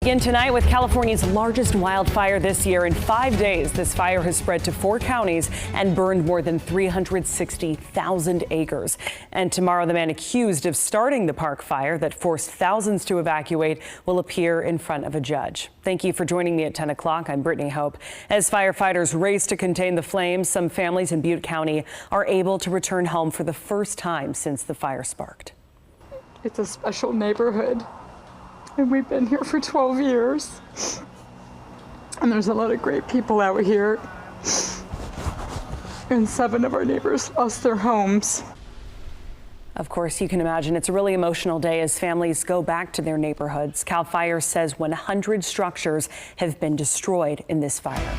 begin tonight with California's largest wildfire this year. In 5 days, this fire has spread to 4 counties and burned more than 360,000 acres. And tomorrow, the man accused of starting the park fire that forced thousands to evacuate will appear in front of a judge. Thank you for joining me at 10 o'clock. I'm Brittany Hope. As firefighters race to contain the flames, some families in Butte County are able to return home for the first time since the fire sparked. It's a special neighborhood, and we've been here for 12 years. And there's a lot of great people out here. And 7 of our neighbors lost their homes. Of course, you can imagine it's a really emotional day as families go back to their neighborhoods. CAL FIRE says 100 structures have been destroyed in this fire.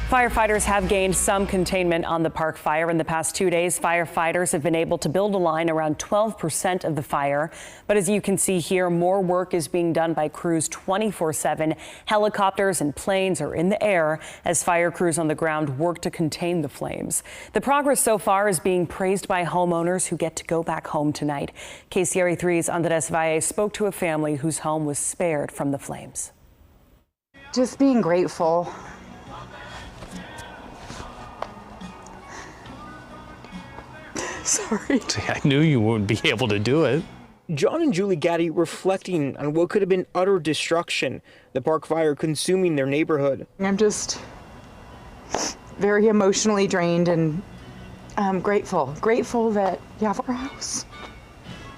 Firefighters have gained some containment on the park fire. In the past 2 days, firefighters have been able to build a line around 12% of the fire. But as you can see here, more work is being done by crews 24/7. Helicopters and planes are in the air as fire crews on the ground work to contain the flames. The progress so far is being praised by homeowners who get to go back home tonight. KCRA 3's Andres Valle spoke to a family whose home was spared from the flames. Just being grateful. Sorry. I knew you wouldn't be able to do it. John and Julie Gaddy reflecting on what could have been utter destruction, the park fire consuming their neighborhood. I'm just Very emotionally drained, and I'm grateful that you have our house.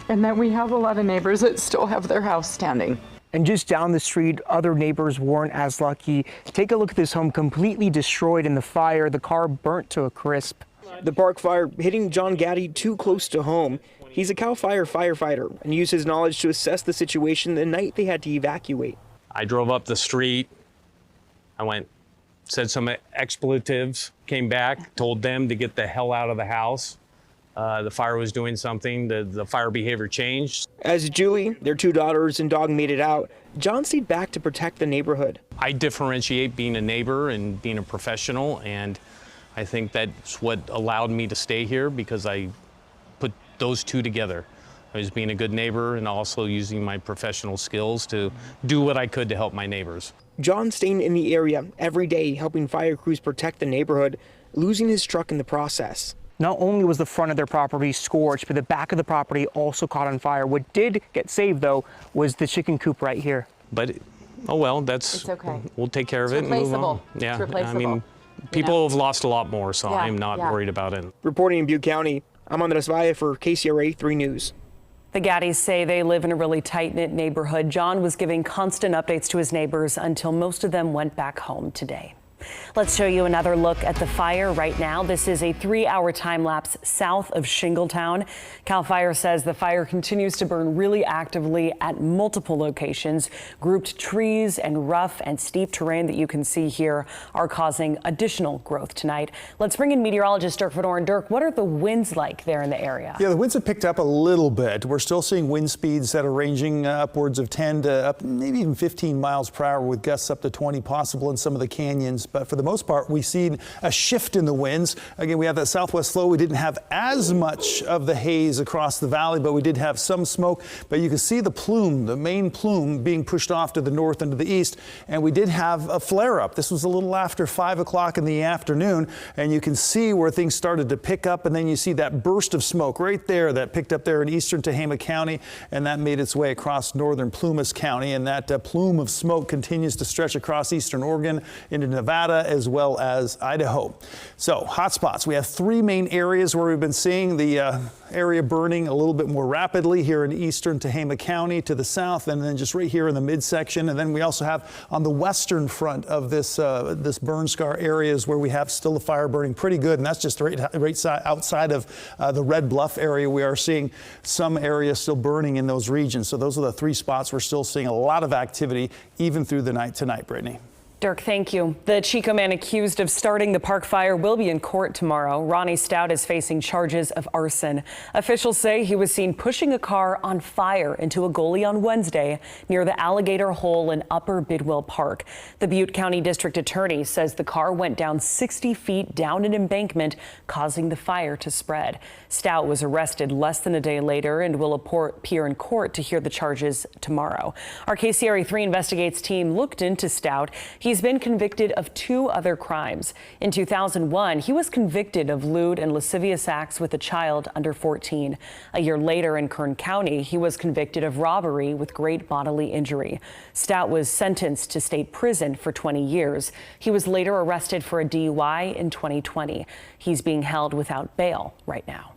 and that we have a lot of neighbors that still have their house standing. And just down the street, other neighbors weren't as lucky. Take a look at this home completely destroyed in the fire, the car burnt to a crisp. The park fire hitting John Gaddy too close to home. He's a CAL FIRE firefighter and used his knowledge to assess the situation the night they had to evacuate. I drove up the street. I said some expletives, came back, told them to get the hell out of the house. The fire was doing something. The fire behavior changed. As Julie, their 2 daughters, and dog made it out, John stayed back to protect the neighborhood. I differentiate being a neighbor and being a professional, and I think that's what allowed me to stay here, because I put those two together. I was being a good neighbor and also using my professional skills to do what I could to help my neighbors. John staying in the area every day, helping fire crews protect the neighborhood, losing his truck in the process. Not only was the front of their property scorched, but the back of the property also caught on fire. What did get saved, though, was the chicken coop right here. But, oh well, it's okay. We'll take care of it and move on. Yeah, it's replaceable. I mean, people have lost a lot more, so I'm not worried about it. Reporting in Butte County, I'm Andres Valle for KCRA 3 News. The Gaddys say they live in a really tight-knit neighborhood. John was giving constant updates to his neighbors until most of them went back home today. Let's show you another look at the fire right now. This is a 3-hour time lapse south of Shingletown. CAL FIRE says the fire continues to burn really actively at multiple locations. Grouped trees and rough and steep terrain that you can see here are causing additional growth tonight. Let's bring in meteorologist Dirk Van Oren. Dirk, what are the winds like there in the area? Yeah, the winds have picked up a little bit. We're still seeing wind speeds that are ranging upwards of 10 to up maybe even 15 miles per hour, with gusts up to 20 possible in some of the canyons. But for the most part, we've seen a shift in the winds. Again, we have that southwest flow. We didn't have as much of the haze across the valley, but we did have some smoke. But you can see the plume, the main plume, being pushed off to the north and to the east. And we did have a flare up. This was a little after 5 o'clock in the afternoon. And you can see where things started to pick up. And then you see that burst of smoke right there that picked up there in eastern Tehama County. And that made its way across northern Plumas County. And that plume of smoke continues to stretch across eastern Oregon into Nevada, as well as Idaho. So hot spots. We have 3 main areas where we've been seeing the area burning a little bit more rapidly here in eastern Tehama County to the south, and then just right here in the midsection. And then we also have on the western front of this this burn scar areas where we have still the fire burning pretty good, and that's just right side outside of the Red Bluff area. We are seeing some areas still burning in those regions. So those are the 3 spots we're still seeing a lot of activity even through the night tonight, Brittany. Dirk, thank you. The Chico man accused of starting the Park fire will be in court tomorrow. Ronnie Stout is facing charges of arson. Officials say he was seen pushing a car on fire into a gully on Wednesday near the Alligator Hole in Upper Bidwell Park. The Butte County District Attorney says the car went down 60 feet down an embankment, causing the fire to spread. Stout was arrested less than a day later and will appear in court to hear the charges tomorrow. Our KCRA 3 Investigates team looked into Stout. He's been convicted of 2 other crimes. In 2001, he was convicted of lewd and lascivious acts with a child under 14. A year later in Kern County, he was convicted of robbery with great bodily injury. Stout was sentenced to state prison for 20 years. He was later arrested for a DUI in 2020. He's being held without bail right now.